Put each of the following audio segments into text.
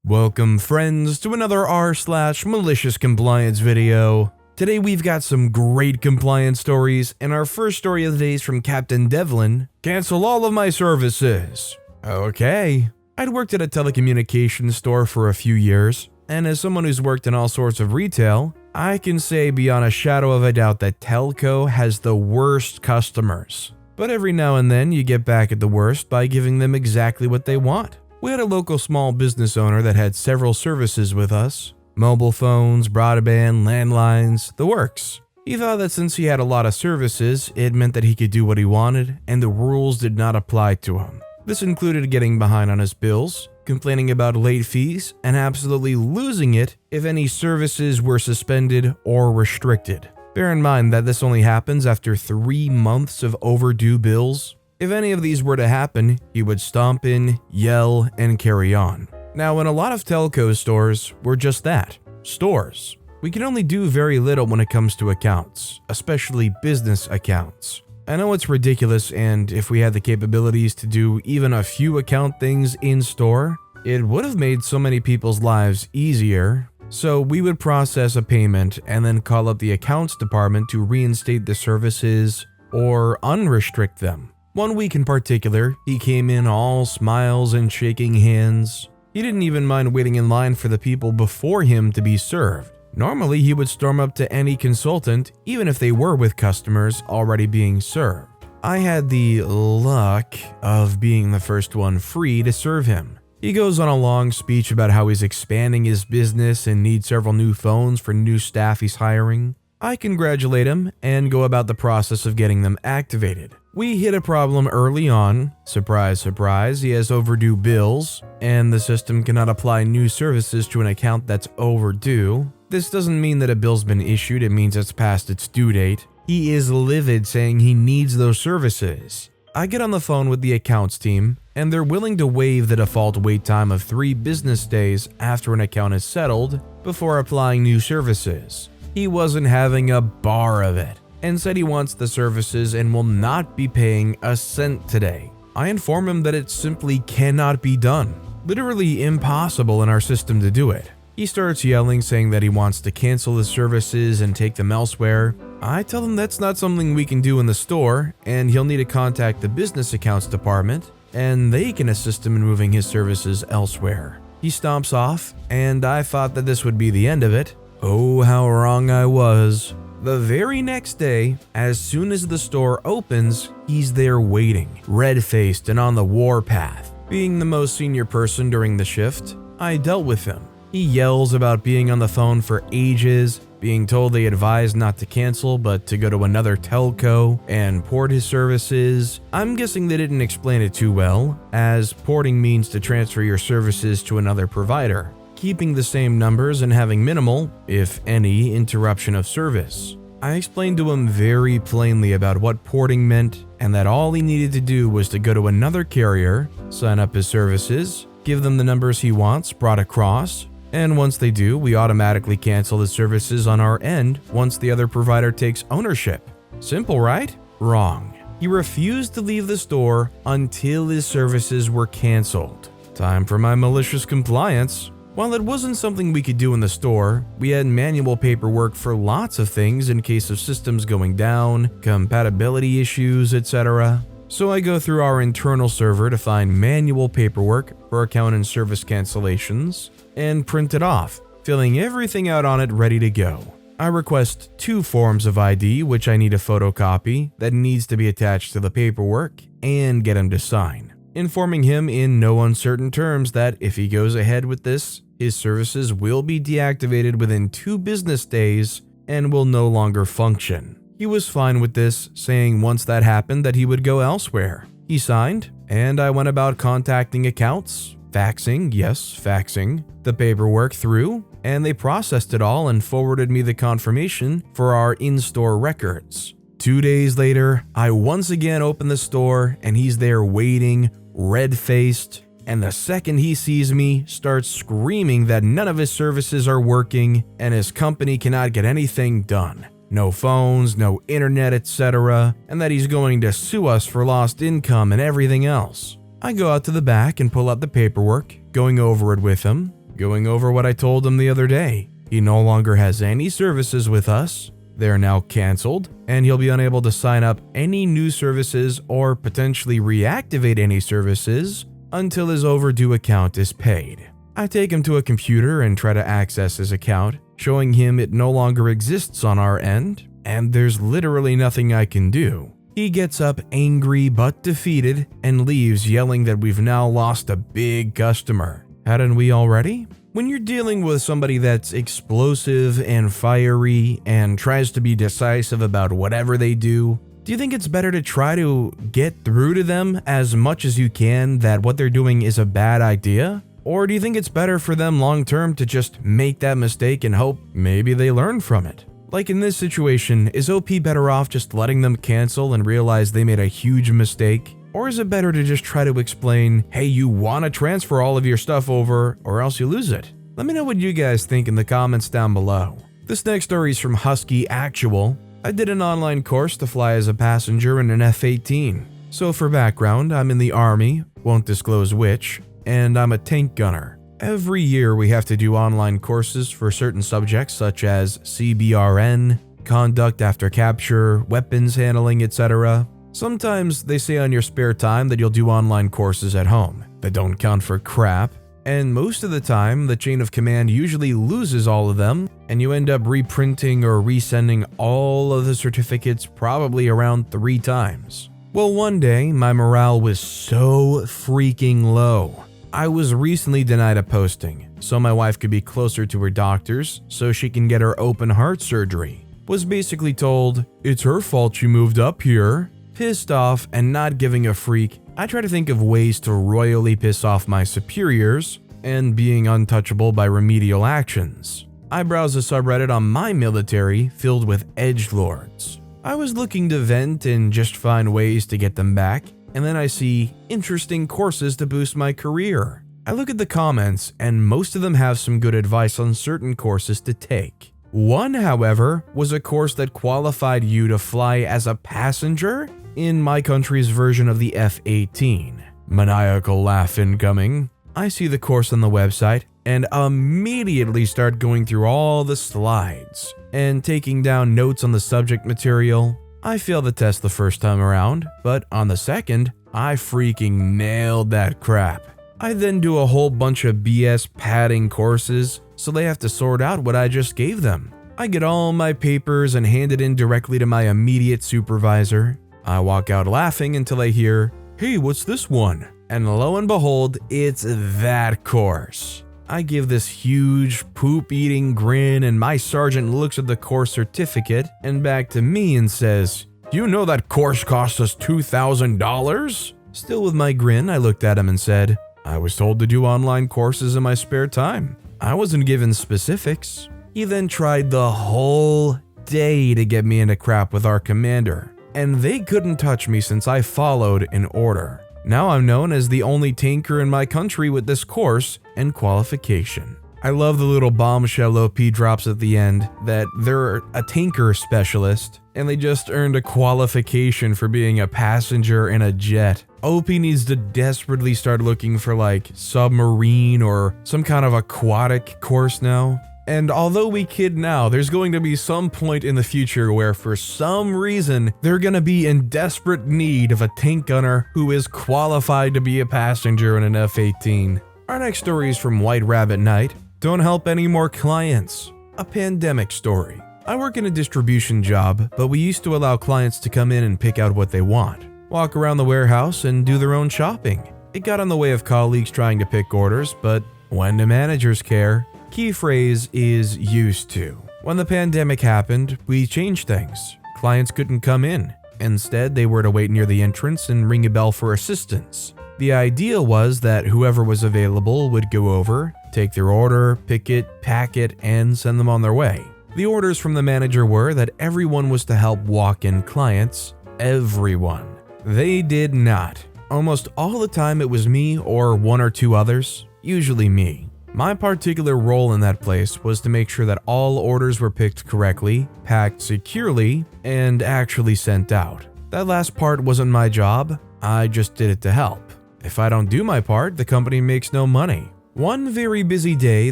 Welcome friends to another r/MaliciousCompliance video. Today we've got some great compliance stories, and our first story of the day is from Captain Devlin. Cancel all of my services. Okay. I'd worked at a telecommunications store for a few years, and as someone who's worked in all sorts of retail, I can say beyond a shadow of a doubt that telco has the worst customers. But every now and then you get back at the worst by giving them exactly what they want. We had a local small business owner that had several services with us. Mobile phones, broadband, landlines, the works. He thought that since he had a lot of services, it meant that he could do what he wanted and the rules did not apply to him. This included getting behind on his bills, complaining about late fees, and absolutely losing it if any services were suspended or restricted. Bear in mind that this only happens after 3 months of overdue bills. If any of these were to happen, he would stomp in, yell, and carry on. Now, in a lot of telco stores, we're just that, stores. We can only do very little when it comes to accounts, especially business accounts. I know it's ridiculous, and if we had the capabilities to do even a few account things in store, it would have made so many people's lives easier. So we would process a payment and then call up the accounts department to reinstate the services or unrestrict them. 1 week in particular, he came in all smiles and shaking hands. He didn't even mind waiting in line for the people before him to be served. Normally, he would storm up to any consultant, even if they were with customers already being served. I had the luck of being the first one free to serve him. He goes on a long speech about how he's expanding his business and needs several new phones for new staff he's hiring. I congratulate him and go about the process of getting them activated. We hit a problem early on. Surprise, surprise, he has overdue bills, and the system cannot apply new services to an account that's overdue. This doesn't mean that a bill's been issued, it means it's past its due date. He is livid, saying he needs those services. I get on the phone with the accounts team, and they're willing to waive the default wait time of 3 business days after an account is settled before applying new services. He wasn't having a bar of it, and said he wants the services and will not be paying a cent today. I inform him that it simply cannot be done. Literally impossible in our system to do it. He starts yelling, saying that he wants to cancel the services and take them elsewhere. I tell him that's not something we can do in the store, and he'll need to contact the business accounts department, and they can assist him in moving his services elsewhere. He stomps off, and I thought that this would be the end of it. Oh, how wrong I was. The very next day, as soon as the store opens, he's there waiting, red-faced and on the warpath. Being the most senior person during the shift, I dealt with him. He yells about being on the phone for ages, being told they advise not to cancel but to go to another telco and port his services. I'm guessing they didn't explain it too well, as porting means to transfer your services to another provider, keeping the same numbers and having minimal, if any, interruption of service. I explained to him very plainly about what porting meant and that all he needed to do was to go to another carrier, sign up his services, give them the numbers he wants brought across, and once they do, we automatically cancel the services on our end once the other provider takes ownership. Simple, right? Wrong. He refused to leave the store until his services were canceled. Time for my malicious compliance. While it wasn't something we could do in the store, we had manual paperwork for lots of things in case of systems going down, compatibility issues, etc. So I go through our internal server to find manual paperwork for account and service cancellations and print it off, filling everything out on it ready to go. I request 2 forms of ID which I need a photocopy that needs to be attached to the paperwork and get him to sign, informing him in no uncertain terms that if he goes ahead with this, his services will be deactivated within 2 business days and will no longer function. He was fine with this, saying once that happened that he would go elsewhere. He signed, and I went about contacting accounts, faxing the paperwork through, and they processed it all and forwarded me the confirmation for our in-store records. 2 days later, I once again open the store and he's there waiting, red-faced, and the second he sees me, starts screaming that none of his services are working and his company cannot get anything done. No phones, no internet, etc., and that he's going to sue us for lost income and everything else. I go out to the back and pull out the paperwork, going over it with him. Going over what I told him the other day. He no longer has any services with us. They're now canceled, and he'll be unable to sign up any new services or potentially reactivate any services until his overdue account is paid. I take him to a computer and try to access his account, showing him it no longer exists on our end, and there's literally nothing I can do. He gets up angry but defeated and leaves, yelling that we've now lost a big customer. Hadn't we already? When you're dealing with somebody that's explosive and fiery and tries to be decisive about whatever they do you think it's better to try to get through to them as much as you can that what they're doing is a bad idea? Or do you think it's better for them long term to just make that mistake and hope maybe they learn from it? Like in this situation, is OP better off just letting them cancel and realize they made a huge mistake? Or is it better to just try to explain, hey, you want to transfer all of your stuff over or else you lose it? Let me know what you guys think in the comments down below. This next story is from Husky Actual. I did an online course to fly as a passenger in an F-18. So for background, I'm in the Army, won't disclose which, and I'm a tank gunner. Every year we have to do online courses for certain subjects such as CBRN, conduct after capture, weapons handling, etc. Sometimes they say on your spare time that you'll do online courses at home that don't count for crap, and most of the time the chain of command usually loses all of them and you end up reprinting or resending all of the certificates probably around 3 times. Well, one day my morale was so freaking low. I was recently denied a posting, so my wife could be closer to her doctors so she can get her open heart surgery. Was basically told, it's her fault you moved up here. Pissed off and not giving a freak, I try to think of ways to royally piss off my superiors and being untouchable by remedial actions. I browse a subreddit on my military filled with edgelords. I was looking to vent and just find ways to get them back, and then I see interesting courses to boost my career. I look at the comments and most of them have some good advice on certain courses to take. One, however, was a course that qualified you to fly as a passenger in my country's version of the F-18. Maniacal laugh incoming. I see the course on the website and immediately start going through all the slides and taking down notes on the subject material. I failed the test the first time around, but on the second, I freaking nailed that crap. I then do a whole bunch of BS padding courses, so they have to sort out what I just gave them. I get all my papers and hand it in directly to my immediate supervisor. I walk out laughing until I hear, hey, what's this one? And lo and behold, it's that course. I give this huge poop-eating grin and my sergeant looks at the course certificate and back to me and says, you know that course cost us $2,000? Still with my grin, I looked at him and said, I was told to do online courses in my spare time. I wasn't given specifics. He then tried the whole day to get me into crap with our commander, and they couldn't touch me since I followed an order. Now I'm known as the only tanker in my country with this course and qualification. I love the little bombshell OP drops at the end that they're a tanker specialist and they just earned a qualification for being a passenger in a jet. OP needs to desperately start looking for like submarine or some kind of aquatic course now. And although we kid now, there's going to be some point in the future where for some reason, they're going to be in desperate need of a tank gunner who is qualified to be a passenger in an F-18. Our next story is from White Rabbit Knight. Don't help any more clients. A pandemic story. I work in a distribution job, but we used to allow clients to come in and pick out what they want, walk around the warehouse and do their own shopping. It got in the way of colleagues trying to pick orders, but when do managers care? Key phrase is used to. When the pandemic happened, we changed things. Clients couldn't come in. Instead, they were to wait near the entrance and ring a bell for assistance. The idea was that whoever was available would go over, take their order, pick it, pack it, and send them on their way. The orders from the manager were that everyone was to help walk-in clients. Everyone. They did not. Almost all the time it was me or 1 or 2 others, usually me. My particular role in that place was to make sure that all orders were picked correctly, packed securely, and actually sent out. That last part wasn't my job, I just did it to help. If I don't do my part, the company makes no money. One very busy day,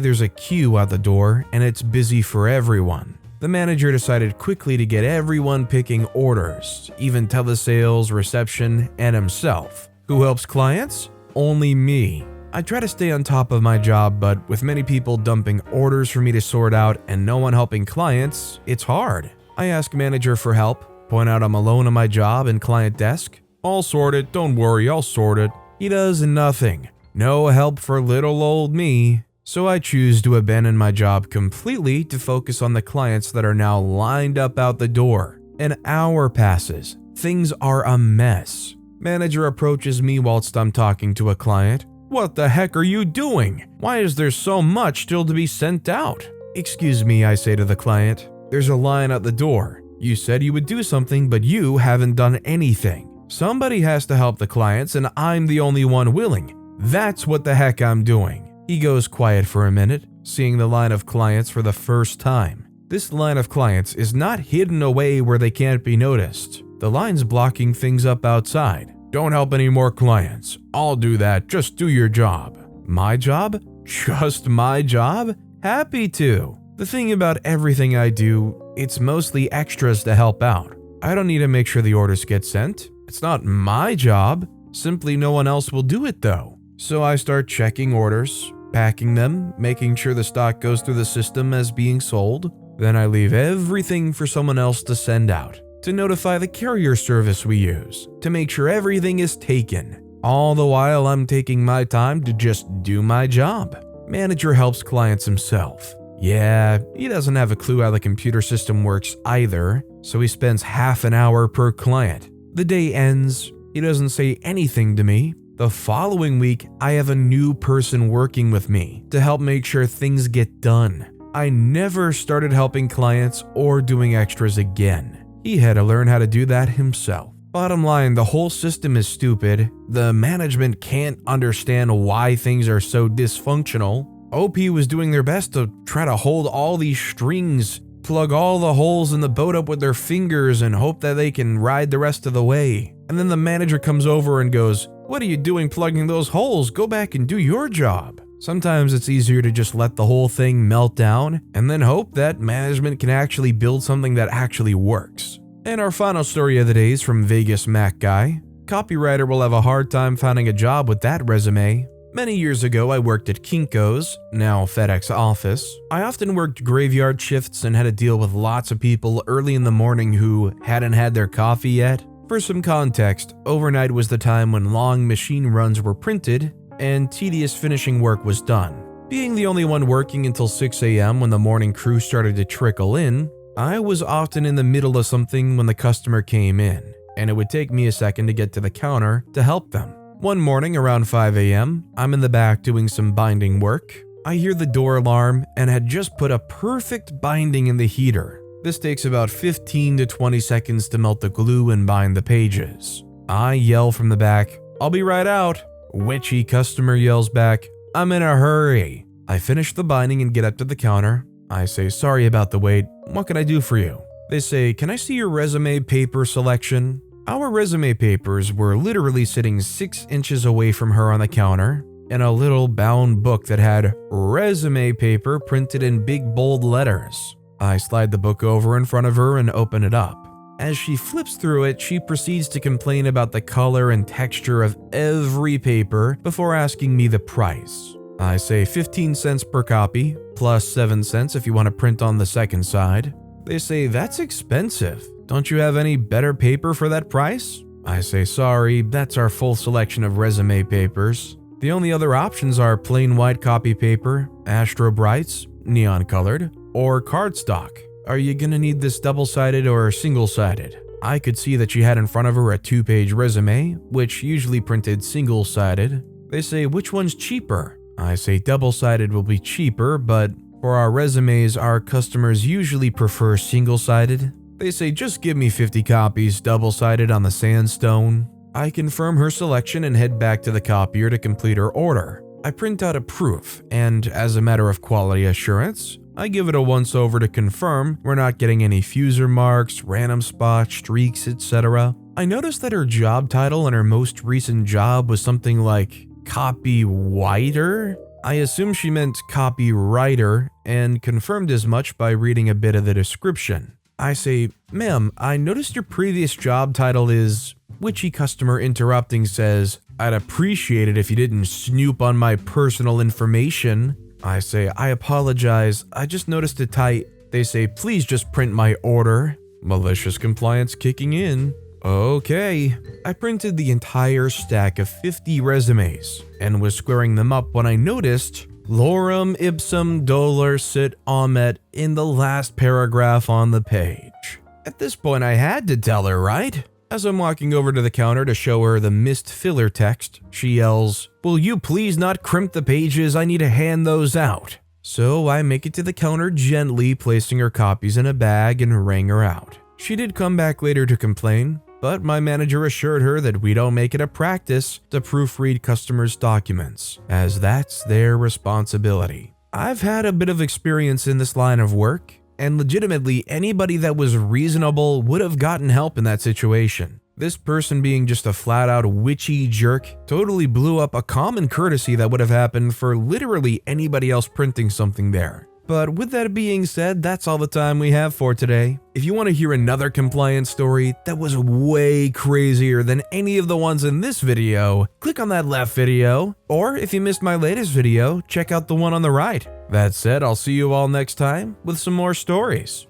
there's a queue at the door and it's busy for everyone. The manager decided quickly to get everyone picking orders, even telesales, reception, and himself. Who helps clients? Only me. I try to stay on top of my job, but with many people dumping orders for me to sort out and no one helping clients, it's hard. I ask manager for help, point out I'm alone on my job and client desk. I'll sort it, don't worry, I'll sort it. He does nothing. No help for little old me. So I choose to abandon my job completely to focus on the clients that are now lined up out the door. An hour passes. Things are a mess. Manager approaches me whilst I'm talking to a client. What the heck are you doing? Why is there so much still to be sent out? Excuse me, I say to the client. There's a line at the door. You said you would do something, but you haven't done anything. Somebody has to help the clients and I'm the only one willing. That's what the heck I'm doing. He goes quiet for a minute, seeing the line of clients for the first time. This line of clients is not hidden away where they can't be noticed. The line's blocking things up outside. Don't help any more clients. I'll do that. Just do your job. My job? Just my job? Happy to. The thing about everything I do, it's mostly extras to help out. I don't need to make sure the orders get sent. It's not my job. Simply no one else will do it though. So I start checking orders, packing them, making sure the stock goes through the system as being sold. Then I leave everything for someone else to send out, to notify the carrier service we use, to make sure everything is taken. All the while I'm taking my time to just do my job. Manager helps clients himself. Yeah, he doesn't have a clue how the computer system works either, so he spends half an hour per client. The day ends, he doesn't say anything to me. The following week, I have a new person working with me to help make sure things get done. I never started helping clients or doing extras again. He had to learn how to do that himself. Bottom line, the whole system is stupid. The management can't understand why things are so dysfunctional. OP was doing their best to try to hold all these strings, plug all the holes in the boat up with their fingers and hope that they can ride the rest of the way. And then the manager comes over and goes, "What are you doing plugging those holes? Go back and do your job." Sometimes it's easier to just let the whole thing melt down and then hope that management can actually build something that actually works. And our final story of the day is from Vegas Mac Guy. Copywriter will have a hard time finding a job with that resume. Many years ago, I worked at Kinko's, now FedEx office. I often worked graveyard shifts and had to deal with lots of people early in the morning who hadn't had their coffee yet. For some context, overnight was the time when long machine runs were printed and tedious finishing work was done. Being the only one working until 6 a.m. when the morning crew started to trickle in, I was often in the middle of something when the customer came in, and it would take me a second to get to the counter to help them. One morning around 5 a.m., I'm in the back doing some binding work. I hear the door alarm and had just put a perfect binding in the heater. This takes about 15 to 20 seconds to melt the glue and bind the pages. I yell from the back, "I'll be right out." Witchy customer yells back, "I'm in a hurry." I finish the binding and get up to the counter. I say, "Sorry about the wait. What can I do for you?" They say, "Can I see your resume paper selection?" Our resume papers were literally sitting 6 inches away from her on the counter in a little bound book that had resume paper printed in big bold letters. I slide the book over in front of her and open it up. As she flips through it, she proceeds to complain about the color and texture of every paper before asking me the price. I say 15 cents per copy, plus 7 cents if you want to print on the second side. They say, "That's expensive. Don't you have any better paper for that price?" I say, "Sorry, that's our full selection of resume papers. The only other options are plain white copy paper, Astro Brights, neon colored, or cardstock. Are you gonna need this double-sided or single-sided?" I could see that she had in front of her a 2-page resume, which usually printed single-sided. They say, "Which one's cheaper?" I say, "Double-sided will be cheaper, but for our resumes, our customers usually prefer single-sided." They say, "Just give me 50 copies double-sided on the sandstone." I confirm her selection and head back to the copier to complete her order. I print out a proof, and as a matter of quality assurance, I give it a once-over to confirm we're not getting any fuser marks, random spots, streaks, etc. I noticed that her job title in her most recent job was something like copywriter. I assume she meant copywriter and confirmed as much by reading a bit of the description. I say, "Ma'am, I noticed your previous job title is..." Witchy customer interrupting says, "I'd appreciate it if you didn't snoop on my personal information." I say, "I apologize, I just noticed it tight." They say, "Please just print my order." Malicious compliance kicking in. Okay. I printed the entire stack of 50 resumes and was squaring them up when I noticed lorem ipsum dolor sit omet in the last paragraph on the page. At this point I had to tell her, right? As I'm walking over to the counter to show her the missed filler text, she yells, "Will you please not crimp the pages? I need to hand those out." So I make it to the counter gently, placing her copies in a bag and rang her out. She did come back later to complain, but my manager assured her that we don't make it a practice to proofread customers' documents, as that's their responsibility. I've had a bit of experience in this line of work, and legitimately anybody that was reasonable would have gotten help in that situation. This person being just a flat-out witchy jerk totally blew up a common courtesy that would have happened for literally anybody else printing something there. But with that being said, that's all the time we have for today. If you want to hear another compliance story that was way crazier than any of the ones in this video, click on that left video, or if you missed my latest video, check out the one on the right. That said, I'll see you all next time with some more stories.